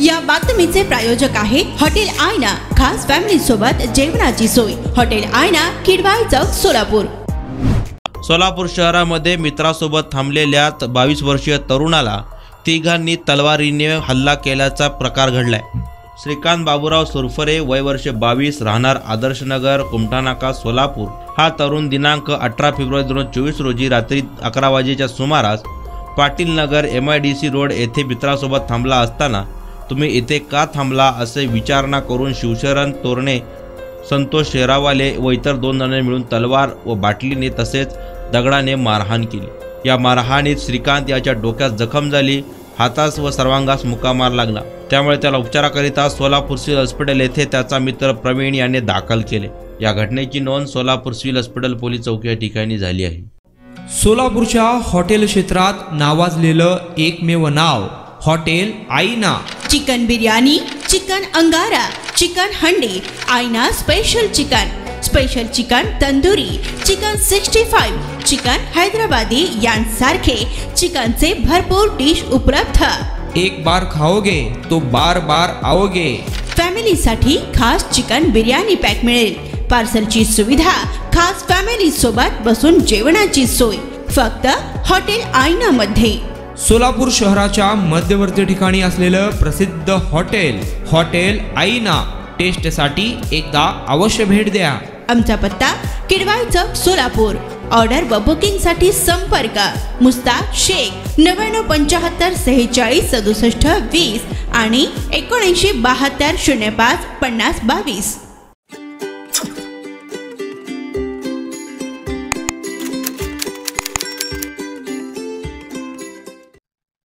या बातमीचे प्रायोजक आहे हॉटेल आयना, खास फॅमिली सोबत जेवणाची सोय। हॉटेल आयना, किडवाई चौक, सोलापूर। सोलापूर शहरामध्ये मित्रासोबत थांबलेल्या 22 वर्षीय तरुणाला तिघांनी तलवारीने हल्ला केल्याचा प्रकार घडलाय। श्रीकांत बाबूराव सुरफरे, वय वर्ष 22, राहणार आदर्शनगर, कुमठानाका, सोलापूर। हा तरुण दिनांक 18 फेब्रुवारी 2024 रोजी रात्री 11 वाजेच्या सुमारास पाटील नगर MIDC रोड येथे मित्रासोबत थांबला असताना तुम्ही इथे का थांबला असे विचारणा करून शिवशरण तोरणे, संतोष शेरावाले व इतर 2 जणांनी मिळून तलवार व बाटलीने तसेच दगडाने मारहाण केली। या मारहाणीत श्रीकांत याच्या डोक्यात जखम झाली, हातास व सर्वांगास मुक्कामार लागला। त्यामुळे त्याला उपचाराकरिता सोलापूर सिव्हिल हॉस्पिटल येथे त्याचा मित्र प्रवीण याने दाखल केले। या घटनेची नोंद सोलापूर सिव्हिल हॉस्पिटल पोलीस चौकी या ठिकाणी झाली आहे। सोलापूरच्या हॉटेल क्षेत्रात नावाजलेलं एकमेव नाव हॉटेल आईना। चिकन बिर्याणी, चिकन अंगारा, चिकन हंडी, आईना special chicken tandoori, chicken 65, chicken Hyderabadi यांसारखे चिकनचे भरपूर डिश उपलब्ध। एक बार खाओगे तो बार बार आओगे। फॅमिली साठी खास चिकन बिर्याणी पॅक मिळेल। पार्सलची सुविधा, खास फॅमिली सोबत बसून जेवणाची सोय फक्त हॉटेल आईना मध्ये। सोलापूर शहराच्या मध्यवर्ती ठिकाणी असलेलं प्रसिद्ध हॉटेल आईना टेस्टसाठी एकदा अवश्य भेट द्या। आमचा पत्ता किडवाई चौक, सोलापूर। ऑर्डर व बुकिंग साठी संपर्क मुस्ताक शेख 9975 46 67 20 आणि 7972 05 50 22।